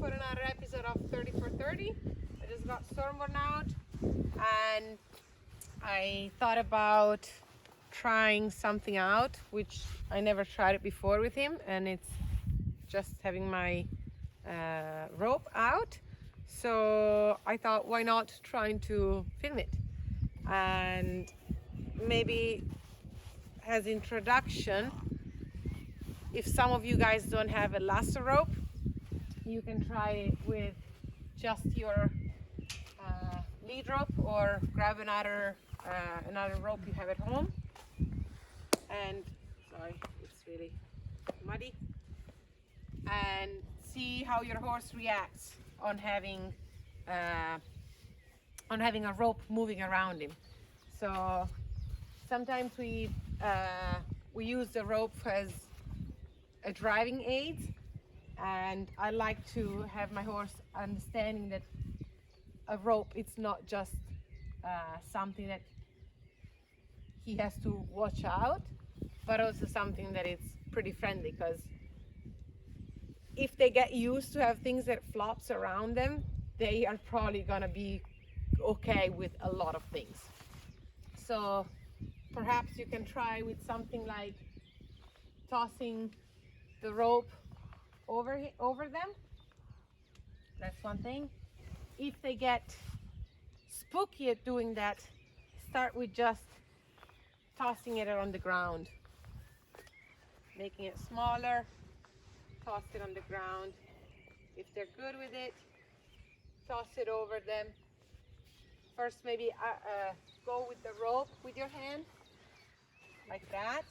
for another episode of 30 for 30. I just got storm worn out and I thought about trying something out which I never tried it before with him, and it's just having my rope out. So I thought, why not trying to film it? And maybe as introduction, if some of you guys don't have a lasso rope, you can try it with just your lead rope, or grab another rope you have at home. And sorry, it's really muddy. And see how your horse reacts on having a rope moving around him. So sometimes we use the rope as a driving aid, and I like to have my horse understanding that a rope, it's not just something that he has to watch out, but also something that it's pretty friendly, because if they get used to have things that flops around them, they are probably gonna be okay with a lot of things. So perhaps you can try with something like tossing the rope over them. That's one thing. If they get spooky at doing that, start with just tossing it on the ground, making it smaller, toss it on the ground. If they're good with it, toss it over them. First, maybe go with the rope with your hand, like that.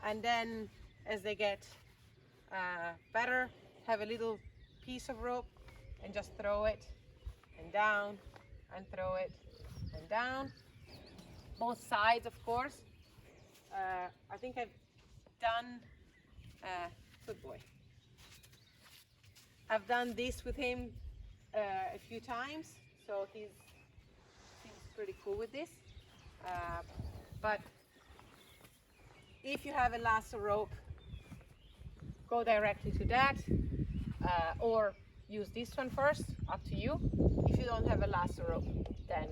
And then as they get better, have a little piece of rope and just throw it and down and throw it and down. Both sides, of course. I think I've done, good boy. I've done this with him a few times, so he's pretty cool with this. But if you have a lasso rope, go directly to that, or use this one first, up to you. If you don't have a lasso rope, then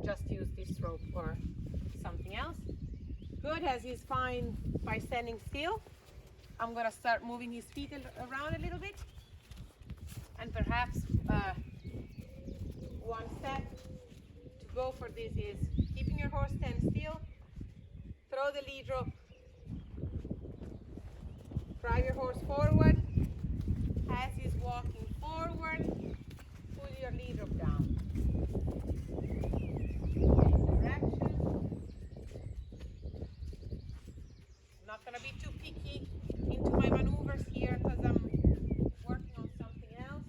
just use this rope or something else. Good, as he's fine by standing still, I'm gonna start moving his feet around a little bit. And perhaps one step to go for this is keeping your horse stand still, throw the lead rope, drive your horse forward. As he's walking forward, pull your lead rope down. Direction. I'm not going to be too picky into my maneuvers here because I'm working on something else.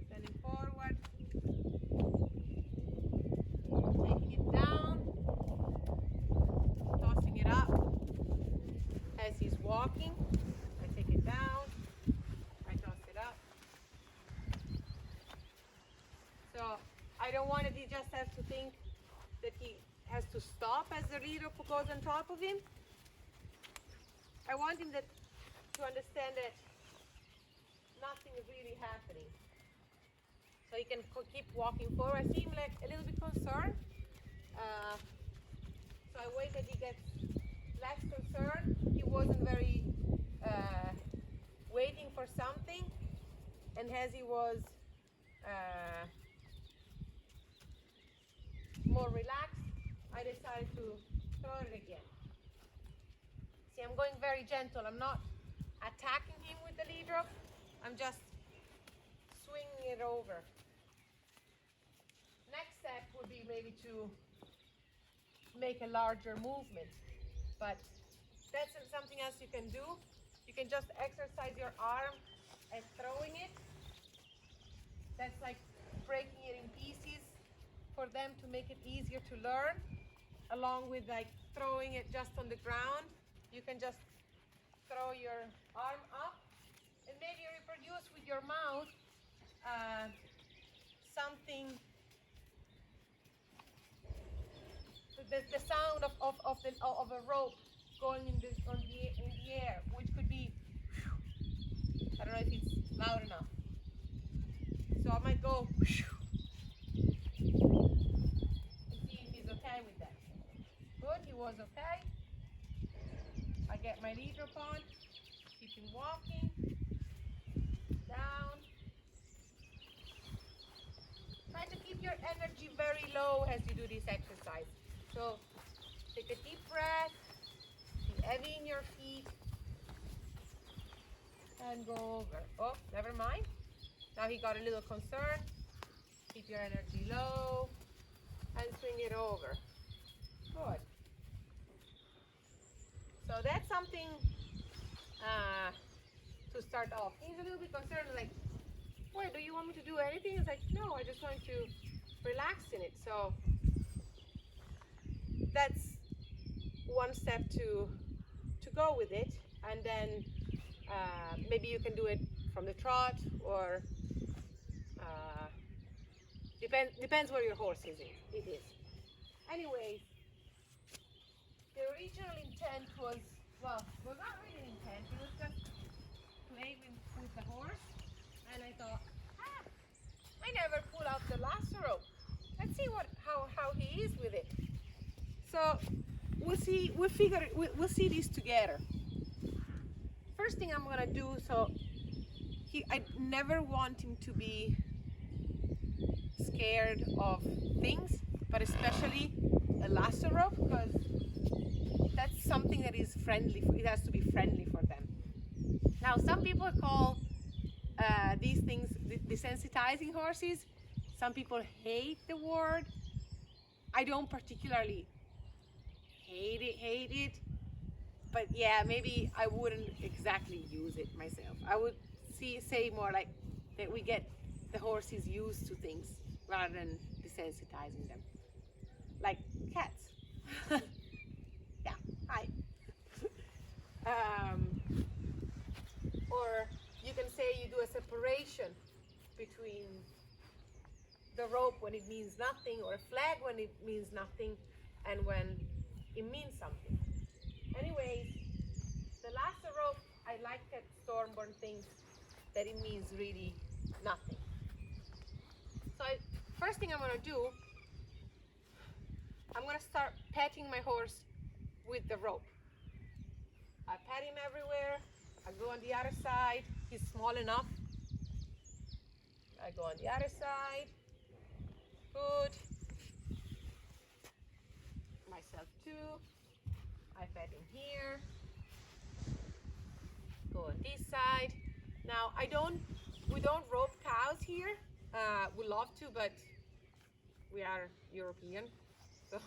Standing forward, taking it down, tossing it up. As he's walking, I take it down, I toss it up. So I don't want he just has to think that he has to stop as the lead rope goes on top of him. I want him to understand that nothing is really happening. So he can keep walking forward. I see him like a little bit concerned. So I wait that he gets less concerned. He wasn't very waiting for something, and as he was more relaxed, I decided to throw it again. See, I'm going very gentle. I'm not attacking him with the lead rope. I'm just swinging it over. Next step would be maybe to make a larger movement, but that's something else you can do. You can just exercise your arm and throwing it. That's like breaking it in pieces for them to make it easier to learn, along with like throwing it just on the ground. You can just throw your arm up and maybe reproduce with your mouth something, the sound of a rope going in the air, which could be See if he's okay with that. Good, he was okay. I get my lead rope on, keep him walking, down. Try to keep your energy very low as you do this exercise. So take a deep breath, be heavy in your feet, and go over. Oh, never mind. Now he got a little concerned. Keep your energy low and swing it over. Good. So that's something to start off. He's a little bit concerned, like, wait, do you want me to do anything? It's like, no, I just want to relax in it. So that's one step to go with it. And then maybe you can do it from the trot, or depends where your horse is in. It is. Anyway, the original intent was, well, not really an intent. It was just playing with the horse, and I thought, I never pull out the lasso rope. Let's see how he is with it. So we'll see. We'll see this together. First thing I'm gonna do, so I never want him to be scared of things, but especially a lasso rope, because that's something that is friendly. It has to be friendly for them. Now, some people call these things desensitizing horses. Some people hate the word. I don't particularly hate it, but yeah, maybe I wouldn't exactly use it myself. I would say more like that we get the horses used to things rather than desensitizing them, like cats. Yeah, hi. Or you can say you do a separation between the rope when it means nothing, or a flag when it means nothing, and when it means something. Anyways, the lasso rope, I like that Stormborn thinks that it means really nothing. So first thing I'm gonna do, I'm gonna start petting my horse with the rope. I pat him everywhere. I go on the other side. He's small enough. I go on the other side. Good. Myself too. I pat him here. Go on this side. Now we don't rope cows here. We love to, but we are European, so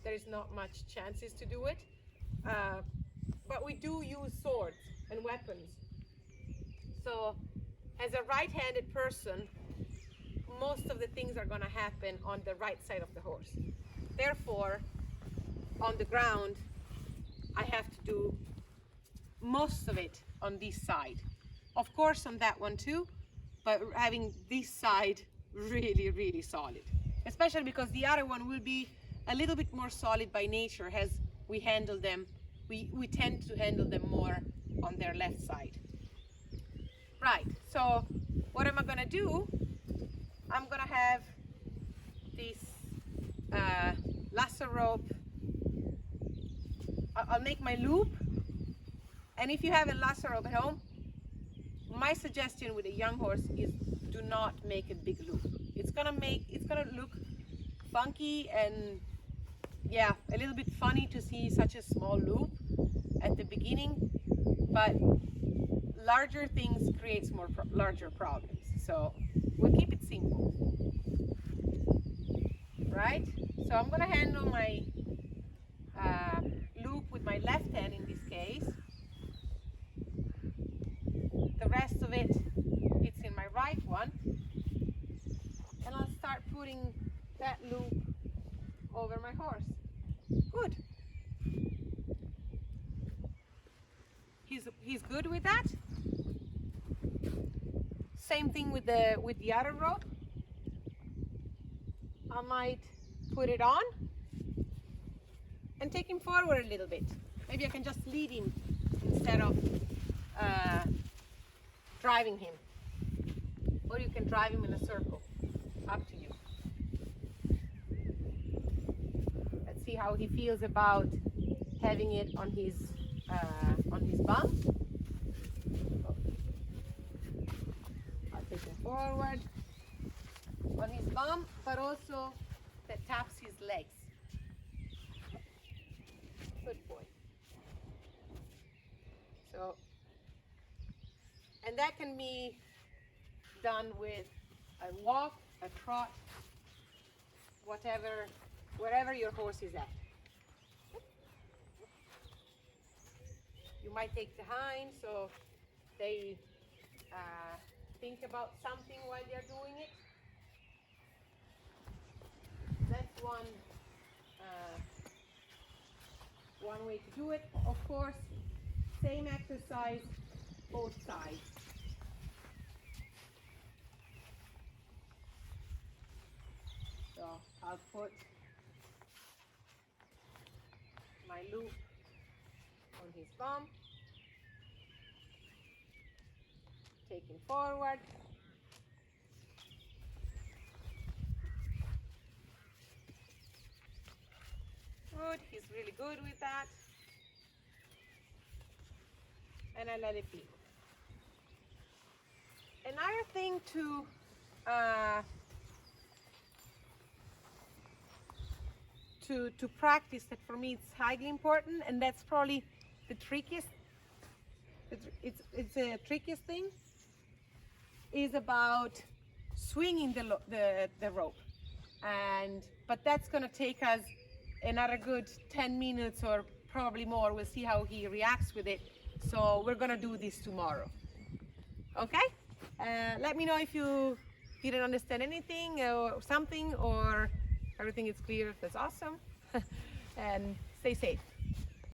there is not much chances to do it. But we do use swords and weapons. So as a right-handed person, most of the things are gonna happen on the right side of the horse. Therefore, on the ground, I have to do most of it on this side. Of course on that one too, but having this side really, really solid. Especially because the other one will be a little bit more solid by nature as we handle them. We tend to handle them more on their left side. Right, so what am I gonna do? I'm gonna have this lasso rope. I'll make my loop, and if you have a lasso rope at home, my suggestion with a young horse is do not make a big loop. It's gonna look funky and yeah, a little bit funny to see such a small loop at the beginning, but larger things creates larger problems. So we'll keep it simple, right? So I'm gonna handle my loop with my left hand in this case. The rest of it's in my right one, and I'll start putting that loop over my horse. Good. He's good with that. Same thing with the other rope. I might put it on and take him forward a little bit. Maybe I can just lead him instead of driving him. or you can drive him in a circle. Up to you. Let's see how he feels about having it on his bum. I'll take him forward on his bum, but also that taps his legs. Good boy. So, and that can be done with a walk, a trot, whatever, wherever your horse is at. You might take the hind so they think about something while they're doing it. That's one way to do it. Of course, same exercise, both sides. So I'll put my loop on his bum, take him forward. Good, he's really good with that. And I let it be. Another thing to practice that for me it's highly important, and that's probably the trickiest. It's the trickiest thing is about swinging the rope, but that's going to take us another good 10 minutes or probably more. We'll see how he reacts with it. So we're going to do this tomorrow. Okay? Let me know if you didn't understand anything or something, or everything is clear. That's awesome. And stay safe.